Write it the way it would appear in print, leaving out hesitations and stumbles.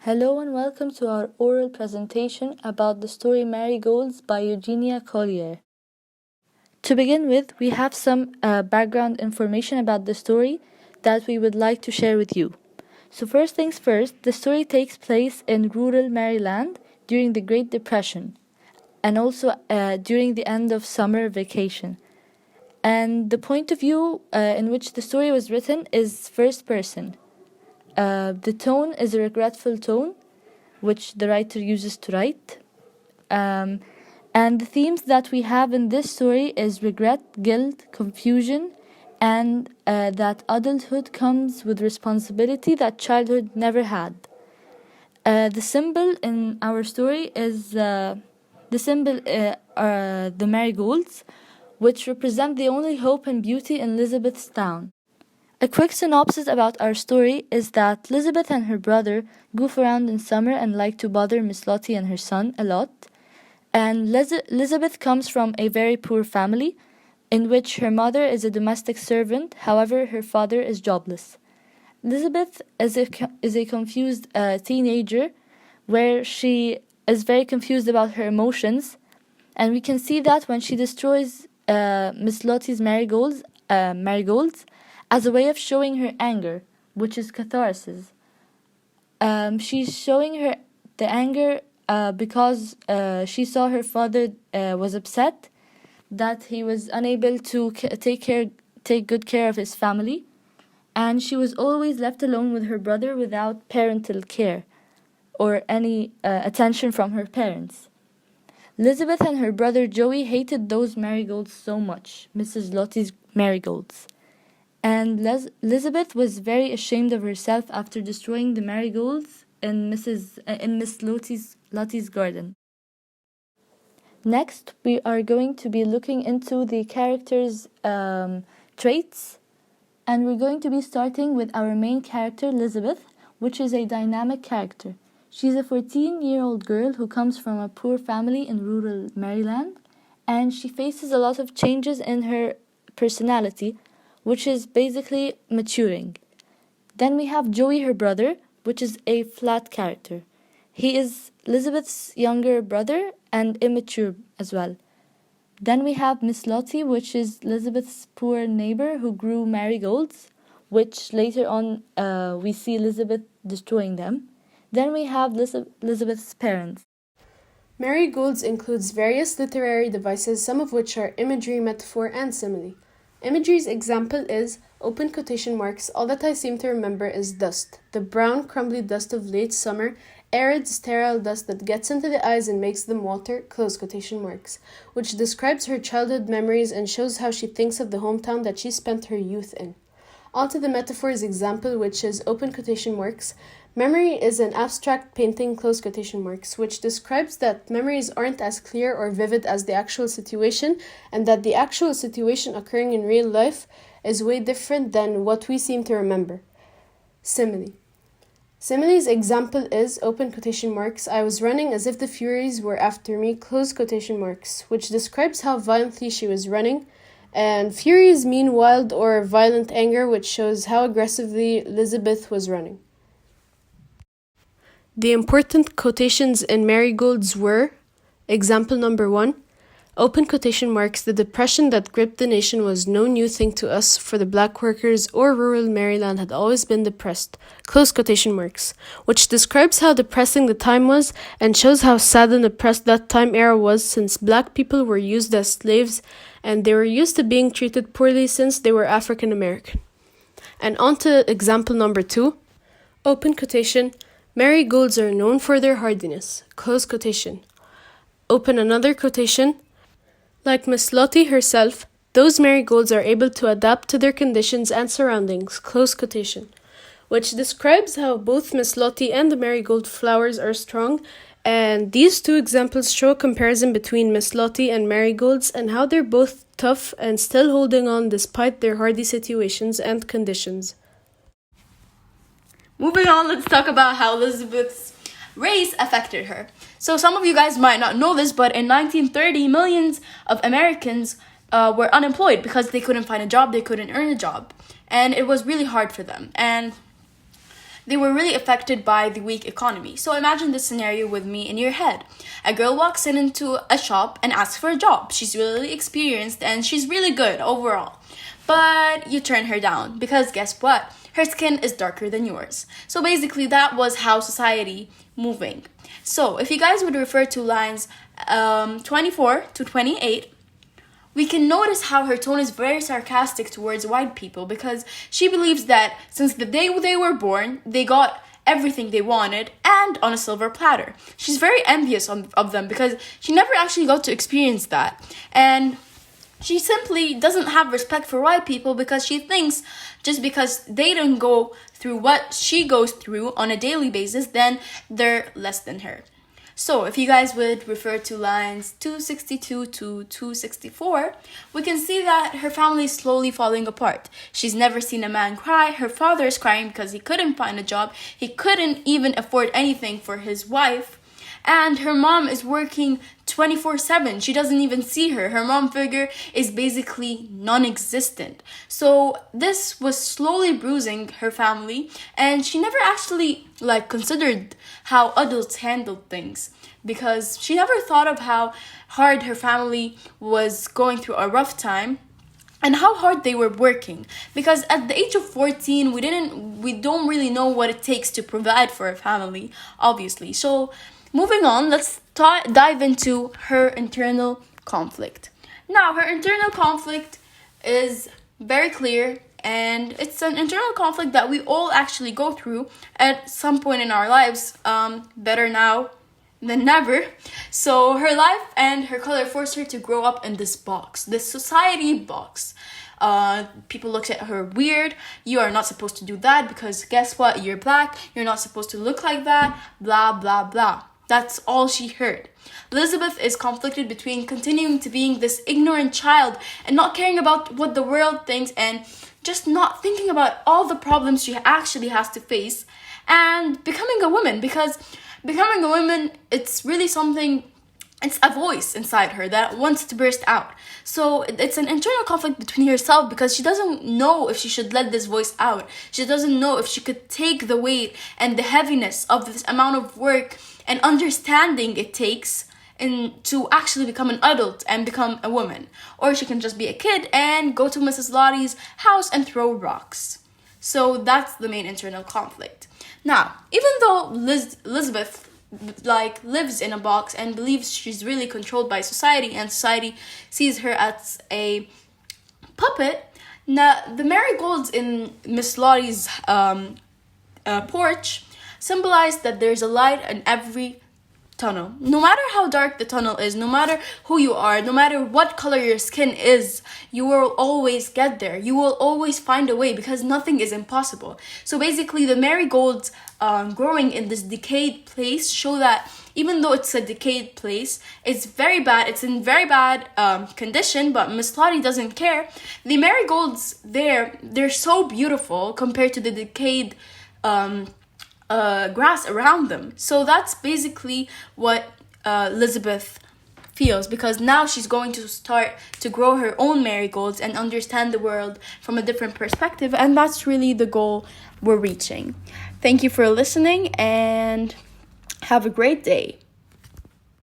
Hello and welcome to our oral presentation about the story Marigolds by Eugenia Collier. To begin with, we have some background information about the story that we would like to share with you. So first things first, the story takes place in rural Maryland during the Great Depression and also during the end of summer vacation. And the point of view in which the story was written is first person. The tone is a regretful tone, which the writer uses to write. And the themes that we have in this story is regret, guilt, confusion, and that adulthood comes with responsibility that childhood never had. The symbol in our story is the marigolds, which represent the only hope and beauty in Elizabeth's town. A quick synopsis about our story is that Elizabeth and her brother goof around in summer and like to bother Miss Lottie and her son a lot. And Elizabeth comes from a very poor family in which her mother is a domestic servant, however, her father is jobless. Elizabeth is a confused teenager where she is very confused about her emotions, and we can see that when she destroys Miss Lottie's marigolds as a way of showing her anger, which is catharsis. She's showing her the anger because she saw her father was upset that he was unable to take good care of his family, and she was always left alone with her brother without parental care or any attention from her parents. Elizabeth and her brother Joey hated those marigolds so much, Mrs. Lottie's marigolds. And Elizabeth was very ashamed of herself after destroying the marigolds in Miss Lottie's garden. Next, we are going to be looking into the characters' traits, and we're going to be starting with our main character, Elizabeth, which is a dynamic character. She's a 14-year-old girl who comes from a poor family in rural Maryland, and she faces a lot of changes in her personality, which is basically maturing. Then we have Joey, her brother, which is a flat character. He is Elizabeth's younger brother and immature as well. Then we have Miss Lottie, which is Elizabeth's poor neighbor who grew marigolds, which later on we see Elizabeth destroying them. Then we have Elizabeth's parents. Marigolds includes various literary devices, some of which are imagery, metaphor, and simile. Imagery's example is, open quotation marks, all that I seem to remember is dust, the brown, crumbly dust of late summer, arid, sterile dust that gets into the eyes and makes them water, close quotation marks, which describes her childhood memories and shows how she thinks of the hometown that she spent her youth in. On to the metaphor's example, which is open quotation marks. Memory is an abstract painting, close quotation marks, which describes that memories aren't as clear or vivid as the actual situation, and that the actual situation occurring in real life is way different than what we seem to remember. Simile. Simile's example is, open quotation marks, I was running as if the Furies were after me, close quotation marks, which describes how violently she was running. And Furies mean wild or violent anger, which shows how aggressively Elizabeth was running. The important quotations in Marigolds were, example number 1, open quotation marks, the depression that gripped the nation was no new thing to us, for the black workers or rural Maryland had always been depressed, close quotation marks, which describes how depressing the time was and shows how sad and oppressed that time era was, since black people were used as slaves and they were used to being treated poorly since they were African American. And on to example number 2, open quotation, marigolds are known for their hardiness, close quotation. Open another quotation, like Miss Lottie herself, those marigolds are able to adapt to their conditions and surroundings, close quotation, which describes how both Miss Lottie and the marigold flowers are strong, and these two examples show a comparison between Miss Lottie and marigolds and how they're both tough and still holding on despite their hardy situations and conditions. Moving on, let's talk about how Elizabeth's race affected her. So some of you guys might not know this, but in 1930, millions of Americans were unemployed because they couldn't find a job, they couldn't earn a job, and it was really hard for them. And they were really affected by the weak economy. So imagine this scenario with me in your head. A girl walks into a shop and asks for a job. She's really experienced and she's really good overall. But you turn her down because guess what? Her skin is darker than yours. So basically that was how society moving. So if you guys would refer to lines 24 to 28, we can notice how her tone is very sarcastic towards white people because she believes that since the day they were born, they got everything they wanted and on a silver platter. She's very envious of them because she never actually got to experience that. And she simply doesn't have respect for white people because she thinks just because they don't go through what she goes through on a daily basis, then they're less than her. So if you guys would refer to lines 262 to 264, we can see that her family is slowly falling apart. She's never seen a man cry. Her father is crying because he couldn't find a job. He couldn't even afford anything for his wife. And her mom is working 24/7. She doesn't even see her. Her mom figure is basically non-existent. So this was slowly bruising her family, and she never actually considered how adults handled things because she never thought of how hard her family was going through a rough time and how hard they were working, because at the age of 14 we don't really know what it takes to provide for a family, obviously. So moving on, let's dive into her internal conflict. Now, her internal conflict is very clear, and it's an internal conflict that we all actually go through at some point in our lives, better now than never. So her life and her color forced her to grow up in this box, this society box. People looked at her weird. You are not supposed to do that because guess what? You're black. You're not supposed to look like that. Blah, blah, blah. That's all she heard. Elizabeth is conflicted between continuing to being this ignorant child and not caring about what the world thinks and just not thinking about all the problems she actually has to face, and becoming a woman, because becoming a woman, it's really something, it's a voice inside her that wants to burst out. So it's an internal conflict between herself because she doesn't know if she should let this voice out. She doesn't know if she could take the weight and the heaviness of this amount of work and understanding it takes to actually become an adult and become a woman. Or she can just be a kid and go to Mrs. Lottie's house and throw rocks. So that's the main internal conflict. Now, even though Elizabeth lives in a box and believes she's really controlled by society and society sees her as a puppet, now the marigolds in Miss Lottie's porch symbolize that there's a light in every tunnel. No matter how dark the tunnel is, no matter who you are, no matter what color your skin is, you will always get there. You will always find a way because nothing is impossible. So basically the marigolds growing in this decayed place show that even though it's a decayed place, it's very bad. It's in very bad condition, but Miss Lottie doesn't care. The marigolds they're so beautiful compared to the decayed grass around them. So that's basically what Elizabeth feels, because now she's going to start to grow her own marigolds and understand the world from a different perspective, and that's really the goal we're reaching. Thank you for listening and have a great day.